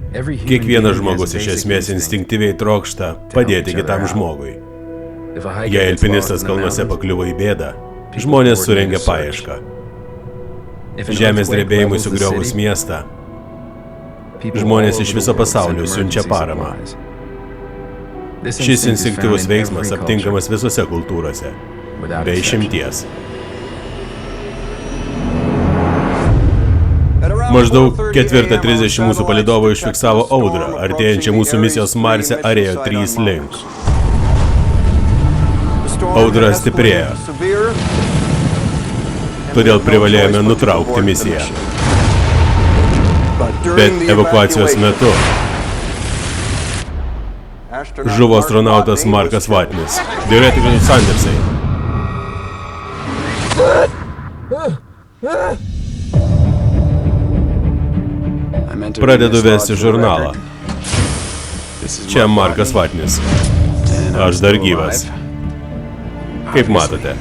Kiekvienas žmogus iš esmės instinktyviai trokšta padėti kitam žmogui. Jei alpinistas kalnuose pakliuvo į bėdą, žmonės surengė paiešką. Žemės drebėjimui sugriovus miestą, žmonės iš viso pasaulio siunčia paramą. Šis instinktyvus veiksmas aptinkamas visose kultūrose, be išimties. Maždaug 4:30 mūsų palydovai užfiksavo audrą, artėjančią mūsų misijos Marse Arėjo 3 link. Audra stiprėjo, todėl privalėjome nutraukti misiją. Bet evakuacijos metu žuvo astronautas Markas Vatnis. Direktorius Sandersai. Pradedu vesti žurnalą. Čia Markas Vatnis. Aš dar gyvas. Kaip matote.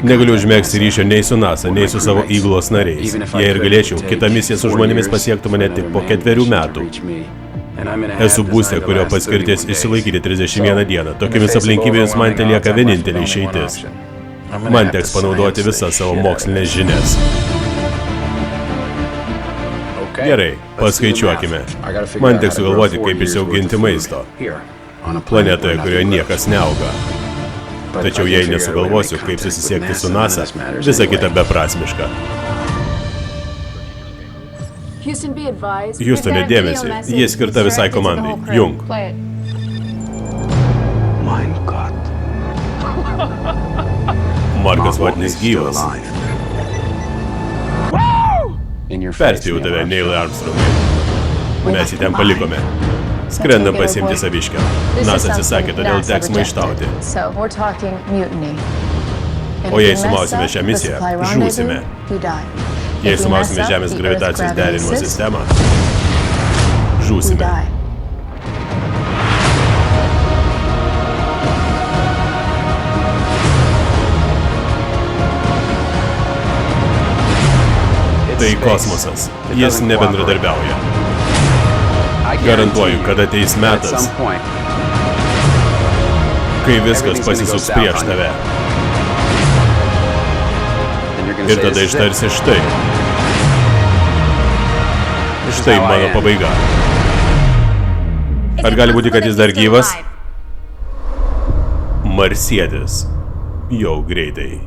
Negaliu užmėgsti ryšio nei su NASA, nei su savo įgulos nariais. Jei ir galėčiau, kita misija su žmonėmis pasiektų mane tik po 4 metų. Esu būste, kurio paskirtis išsilaikyti 31 dieną. Tokiamis aplinkybėmis man telieka vienintelė išeitis. Man teks panaudoti visas savo mokslinės žinias. Gerai, paskaičiuokime. Man teks sugalvoti, kaip išsiauginti maisto. Planetoje, kurioje niekas neauga. Tačiau jei nesugalvosiu, kaip susisiekti su NASA, visa kita beprasmiška. Houstone, dėmesį. Ji skirta visai komandai. Jung. Markas Vatnis gyvas. Perspėjau tave, Neilai Armstrongai. Mes jį ten palikome. Skrendam pasiimti saviškę. NASA atsisakė, todėl teks maištauti. O jei sumausime šią misiją, žūsime. Jei sumausime Žemės gravitacijos derinimo sistemą, žūsime. Tai kosmosas. Jis nebendradarbiauja. Garantuoju, kad ateis metas, kai viskas pasisuks prieš tave. Ir tada ištarsi štai. Štai mano pabaiga. Ar gali būti, kad jis dar gyvas? Marsietis. Jau greitai.